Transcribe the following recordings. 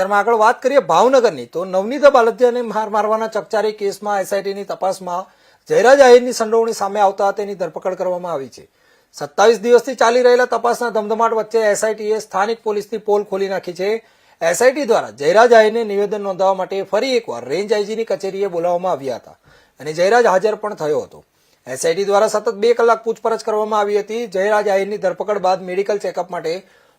આગળ વાત કરીએ ભાવનગરની, તો નવનીત બાલદિયાને માર મારવાના ચકચારી કેસમાં એસઆઈટીની તપાસમાં જયરાજ આહિરની સંડોવણી સામે આવતા તેની ધરપકડ કરવામાં આવી છે. 27 દિવસથી ચાલી રહેલા તપાસના ધમધમાટ વચ્ચે એસઆઈટીએ સ્થાનિક પોલીસની પોલ ખોલી નાખી છે. એસઆઈટી દ્વારા જયરાજ આહિરને નિવેદન નોંધાવવા માટે ફરી એકવાર રેન્જ આઈજીની કચેરીએ બોલાવવામાં આવ્યા હતા અને જયરાજ હાજર પણ થયો હતો. એસઆઈટી દ્વારા સતત 2 કલાક પૂછપરછ કરવામાં આવી હતી. જયરાજ આહિરની ધરપકડ બાદ મેડિકલ ચેકઅપ માટે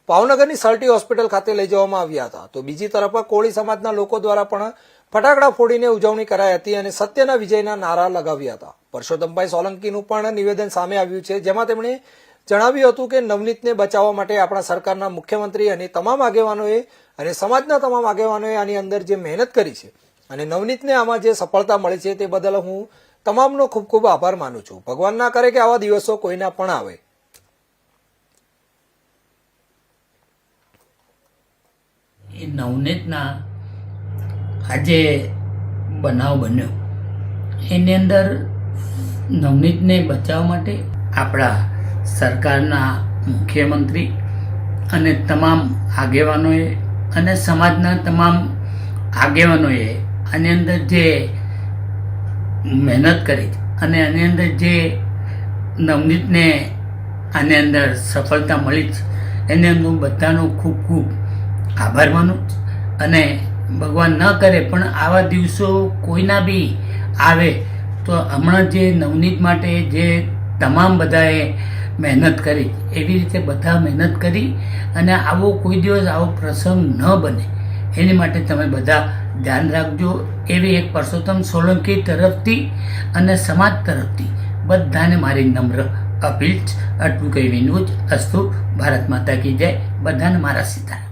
ભાવનગરની સલ્ટી હોસ્પિટલ ખાતે લઈ જવામાં આવ્યા હતા. તો બીજી તરફ કોળી સમાજના લોકો દ્વારા પણ ફટાકડા ફોડીને ઉજવણી કરાઈ હતી અને સત્યના વિજયના નારા લગાવ્યા હતા. પરસોત્તમભાઈ સોલંકીનું પણ નિવેદન સામે આવ્યું છે, જેમાં તેમણે જણાવ્યું હતું કે નવનીતને બચાવવા માટે આપણા સરકારના મુખ્યમંત્રી અને તમામ આગેવાનોએ અને સમાજના તમામ આગેવાનોએ આની અંદર જે મહેનત કરી છે અને નવનીતને આમાં જે સફળતા મળી છે તે બદલ હું તમામનો ખૂબ ખૂબ આભાર માનું છું. ભગવાન ના કરે કે આવા દિવસો કોઈના પણ આવે. એ નવનીતના આજે બનાવ બન્યો એની અંદર નવનીતને બચાવવા માટે આપણા સરકારના મુખ્યમંત્રી અને તમામ આગેવાનોએ અને સમાજના તમામ આગેવાનોએ આની અંદર જે મહેનત કરી અને આની અંદર જે નવનીતને આની અંદર સફળતા મળી છે એને હું બધાનો ખૂબ ખૂબ આભાર માનું. અને ભગવાન ન કરે પણ આવા દિવસો કોઈના બી આવે તો હમણાં જે નવનીત માટે જે તમામ બધાએ મહેનત કરી એવી રીતે બધા મહેનત કરી અને આવો કોઈ દિવસ આવો પ્રસંગ ન બને એની માટે તમે બધા ધ્યાન રાખજો એવી એક પરસોત્તમ સોલંકી તરફથી અને સમાજ તરફથી બધાને મારી નમ્ર અપીલ. આટલું કહેવીનું જ અસ્તુ. ભારત માતા કી જય. બધાને મારા સીતારામ.